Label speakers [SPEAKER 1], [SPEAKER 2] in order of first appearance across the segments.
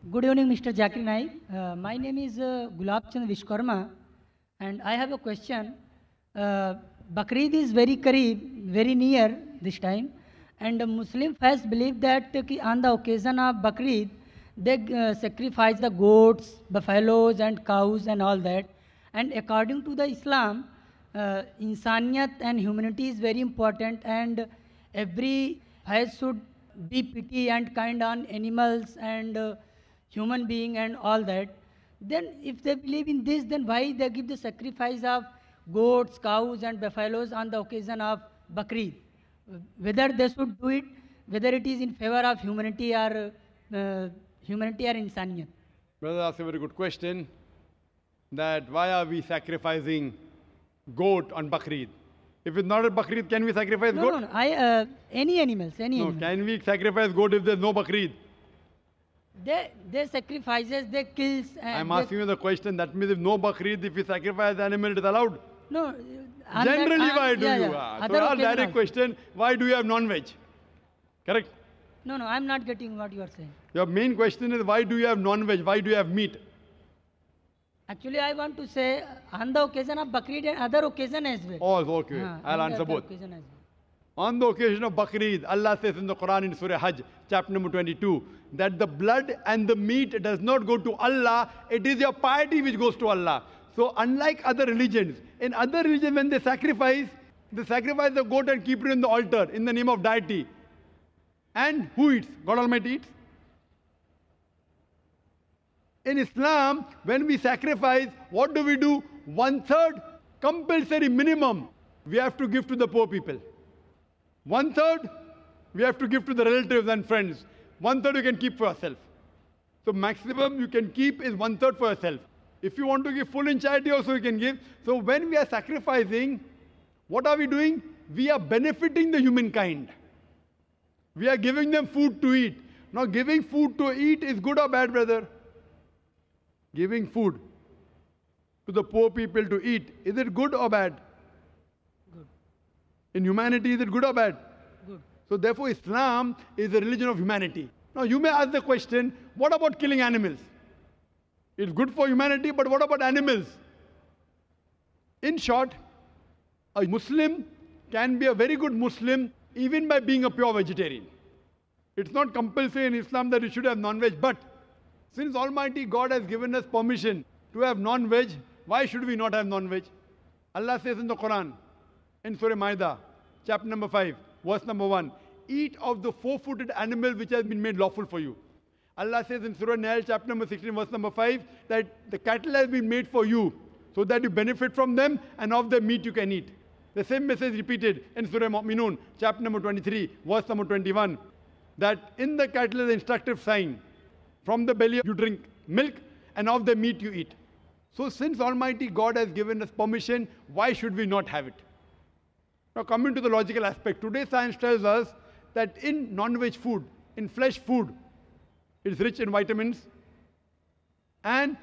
[SPEAKER 1] Good evening, Mr. Zakir Naik. My name is Gulab Chand Vishkarma, and I have a question. Bakrid is very Kareeb, very near this time, and the Muslim faith believe that on the occasion of Bakrid, they sacrifice the goats, buffaloes, and cows, and all that. And according to the Islam, insaniyat and humanity is very important, and every faith should be pity and kind on animals and human being and all that. Then if they believe in this, then why they give the sacrifice of goats, cows and buffaloes on the occasion of Bakrid? Whether they should do it, whether it is in favor of humanity or insaniyat.
[SPEAKER 2] Brother asked a very good question, that why are we sacrificing goat on Bakrid? If it's not a Bakrid, can we sacrifice goat?
[SPEAKER 1] No. Any animals, any
[SPEAKER 2] No,
[SPEAKER 1] animals.
[SPEAKER 2] can we sacrifice goat if there's no Bakrid?
[SPEAKER 1] They sacrifices, they kills.
[SPEAKER 2] I'm asking you the question, that means if no Bakrid, if we sacrifice the animal, it is allowed?
[SPEAKER 1] No.
[SPEAKER 2] Generally, why do you?
[SPEAKER 1] Other
[SPEAKER 2] So our
[SPEAKER 1] occasion
[SPEAKER 2] direct
[SPEAKER 1] also.
[SPEAKER 2] question, why do you have non-veg? Correct?
[SPEAKER 1] No, I'm not getting what you are saying.
[SPEAKER 2] Your main question is, why do you have non-veg? Why do you have meat?
[SPEAKER 1] Actually, I want to say on the occasion of Bakrid and other occasion as well.
[SPEAKER 2] Oh, okay.
[SPEAKER 1] Haan,
[SPEAKER 2] I'll
[SPEAKER 1] on the
[SPEAKER 2] answer
[SPEAKER 1] other
[SPEAKER 2] both.
[SPEAKER 1] occasion as well.
[SPEAKER 2] On the occasion of Bakrid, Allah says in the Quran in Surah Hajj, chapter number 22, that the blood and the meat does not go to Allah, it is your piety which goes to Allah. So unlike other religions, in other religions when they sacrifice the goat and keep it in the altar in the name of deity. And who eats? God Almighty eats. In Islam, when we sacrifice, what do? 1/3 compulsory minimum we have to give to the poor people. 1/3 we have to give to the relatives and friends. 1/3 you can keep for yourself. So maximum you can keep is 1/3 for yourself. If you want to give full in charity also you can give. So when we are sacrificing, what are we doing? We are benefiting the humankind. We are giving them food to eat. Now giving food to eat is good or bad, brother? Giving food to the poor people to eat, is it good or bad?
[SPEAKER 1] Good.
[SPEAKER 2] In humanity, is it good or bad?
[SPEAKER 1] Good.
[SPEAKER 2] So therefore, Islam is a religion of humanity. Now you may ask the question, what about killing animals? It's good for humanity, but what about animals? In short, a Muslim can be a very good Muslim even by being a pure vegetarian. It's not compulsory in Islam that you should have non-veg, but since Almighty God has given us permission to have non-veg, why should we not have non-veg? Allah says in the Quran, in Surah Ma'idah, chapter number 5, verse number 1, eat of the four-footed animal which has been made lawful for you. Allah says in Surah Nahl, chapter number 16, verse number 5, that the cattle has been made for you, so that you benefit from them, and of the meat you can eat. The same message repeated in Surah Mu'minun, chapter number 23, verse number 21, that in the cattle is an instructive sign. From the belly you drink milk, and of the meat you eat. So since Almighty God has given us permission, why should we not have it? Now coming to the logical aspect, today science tells us that in non-veg food, in flesh food, it is rich in vitamins, and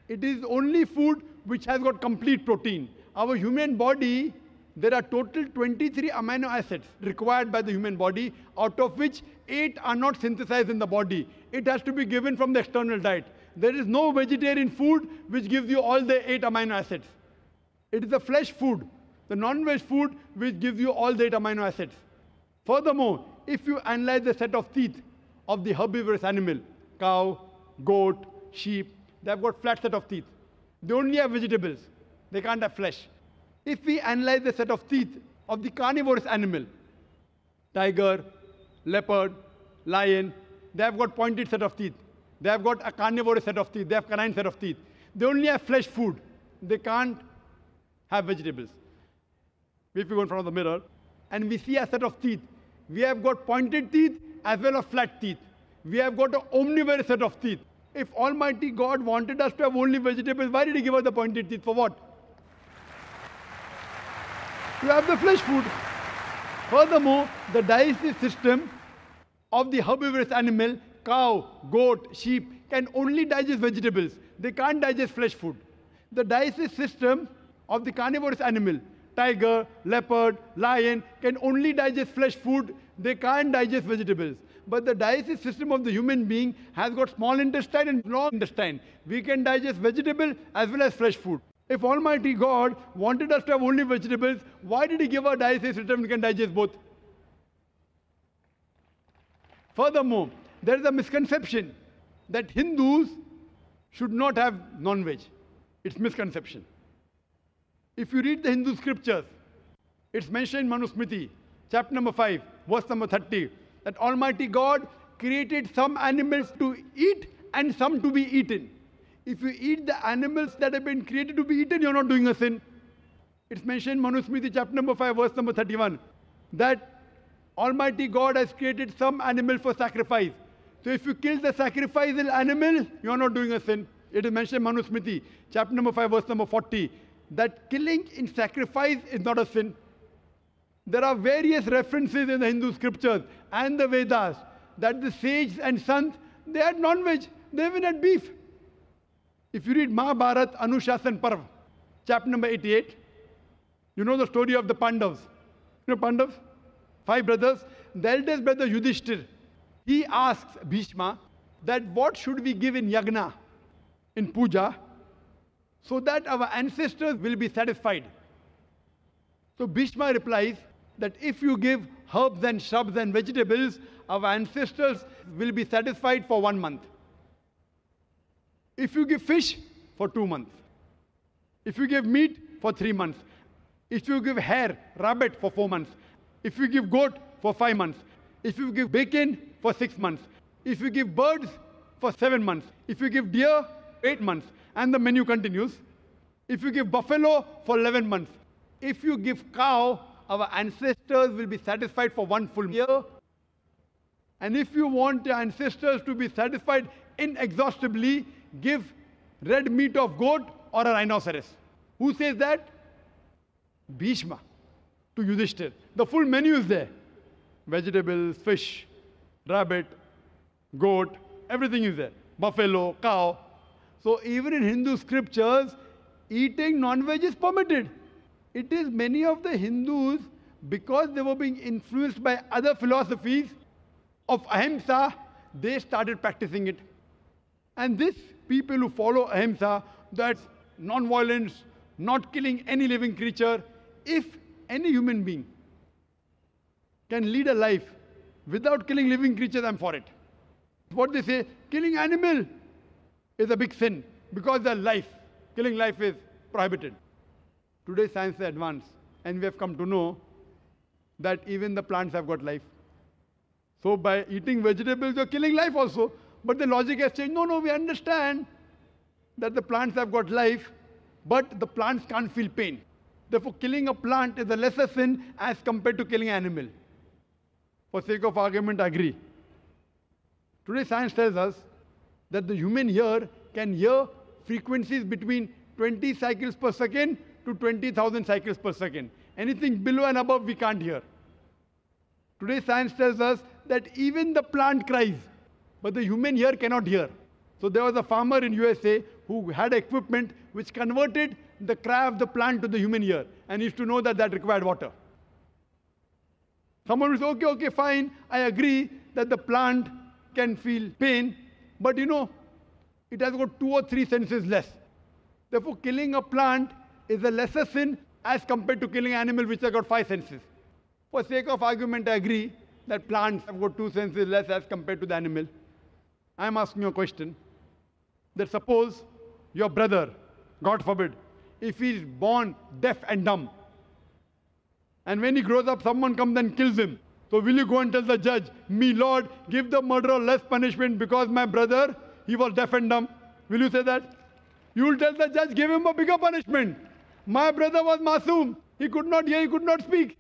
[SPEAKER 2] it is only food which has got complete protein. Our human body, there are total 23 amino acids required by the human body, out of which 8 are not synthesized in the body. It has to be given from the external diet. There is no vegetarian food which gives you all the 8 amino acids. It is the flesh food, the non-veg food, which gives you all the 8 amino acids. Furthermore, if you analyze the set of teeth of the herbivorous animal, cow, goat, sheep, they have got flat set of teeth. They only have vegetables. They can't have flesh. If we analyze the set of teeth of the carnivorous animal, tiger, leopard, lion, they have got pointed set of teeth. They have got a carnivorous set of teeth. They have canine set of teeth. They only have flesh food. They can't have vegetables. If we go in front of the mirror and we see a set of teeth, we have got pointed teeth as well as flat teeth. We have got an omnivorous set of teeth. If Almighty God wanted us to have only vegetables, why did He give us the pointed teeth? For what? To have the flesh food. Furthermore, the digestive system of the herbivorous animal, cow, goat, sheep, can only digest vegetables. They can't digest flesh food. The digestive system of the carnivorous animal, tiger, leopard, lion, can only digest flesh food. They can't digest vegetables. But the digestive system of the human being has got small intestine and long intestine. We can digest vegetable as well as fresh food. If Almighty God wanted us to have only vegetables, why did He give our digestive system we can digest both? Furthermore, there is a misconception that Hindus should not have non-veg. It's misconception. If you read the Hindu scriptures, it's mentioned in Manusmriti, chapter number 5, verse number 30, that Almighty God created some animals to eat and some to be eaten. If you eat the animals that have been created to be eaten, you're not doing a sin. It's mentioned in Manusmriti, chapter number 5, verse number 31, that Almighty God has created some animal for sacrifice. So if you kill the sacrificial animal, you are not doing a sin. It is mentioned in Manusmriti, chapter number 5, verse number 40, that killing in sacrifice is not a sin. There are various references in the Hindu scriptures and the Vedas that the sages and sons, they had non-veg, they even had beef. If you read Mahabharat Anushasan Parv, chapter number 88, you know the story of the Pandavas. You know Pandavas? 5 brothers. The eldest brother Yudhishthir, he asks Bhishma that what should we give in yagna, in puja, so that our ancestors will be satisfied. So Bhishma replies that if you give herbs and shrubs and vegetables, our ancestors will be satisfied for 1 month. If you give fish, for 2 months. If you give meat, for 3 months. If you give hare, rabbit, for 4 months. If you give goat, for 5 months. If you give bacon, for 6 months. If you give birds, for 7 months. If you give deer, 8 months. And the menu continues. If you give buffalo, for 11 months. If you give cow, our ancestors will be satisfied for 1 full year. And if you want your ancestors to be satisfied inexhaustibly, give red meat of goat or a rhinoceros. Who says that? Bhishma to Yudhishthir. The full menu is there. Vegetables, fish, rabbit, goat, everything is there. Buffalo, cow. So even in Hindu scriptures, eating non-veg is permitted. It is many of the Hindus, because they were being influenced by other philosophies of ahimsa, they started practicing it. And this people who follow ahimsa, that's non-violence, not killing any living creature, if any human being can lead a life without killing living creatures, I'm for it. What they say, killing animal is a big sin because their life, killing life is prohibited. Today science is advanced and we have come to know that even the plants have got life. So by eating vegetables, you're killing life also. But the logic has changed. No, we understand that the plants have got life, but the plants can't feel pain. Therefore, killing a plant is a lesser sin as compared to killing an animal. For sake of argument, I agree. Today, science tells us that the human ear can hear frequencies between 20 cycles per second to 20,000 cycles per second. Anything below and above, we can't hear. Today, science tells us that even the plant cries, but the human ear cannot hear. So there was a farmer in USA who had equipment which converted the cry of the plant to the human ear, and used to know that that required water. Someone will say, okay, fine, I agree that the plant can feel pain, but it has got 2 or 3 senses less. Therefore, killing a plant is a lesser sin as compared to killing an animal which has got 5 senses. For sake of argument, I agree that plants have got 2 senses less as compared to the animal. I am asking you a question. That suppose your brother, God forbid, if he is born deaf and dumb, and when he grows up, someone comes and kills him. So will you go and tell the judge, me Lord, give the murderer less punishment because my brother, he was deaf and dumb? Will you say that? You will tell the judge, give him a bigger punishment. My brother was masoom. He could not hear, he could not speak.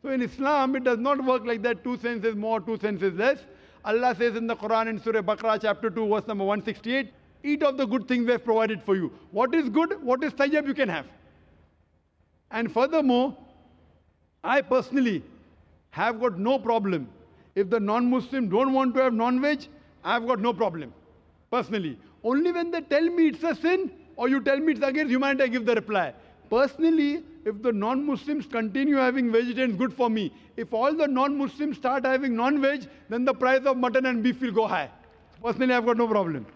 [SPEAKER 2] So in Islam, it does not work like that. 2 senses more, 2 senses less. Allah says in the Quran in Surah Baqarah chapter 2 verse number 168, eat of the good things we have provided for you. What is good, what is tayyib, you can have. And furthermore, I personally have got no problem. If the non-Muslim don't want to have non-veg, I've got no problem. Personally. Only when they tell me it's a sin, or you tell me it's against humanity, I give the reply. Personally, if the non-Muslims continue having vegetarians, good for me. If all the non-Muslims start having non-veg, then the price of mutton and beef will go high. Personally, I've got no problem.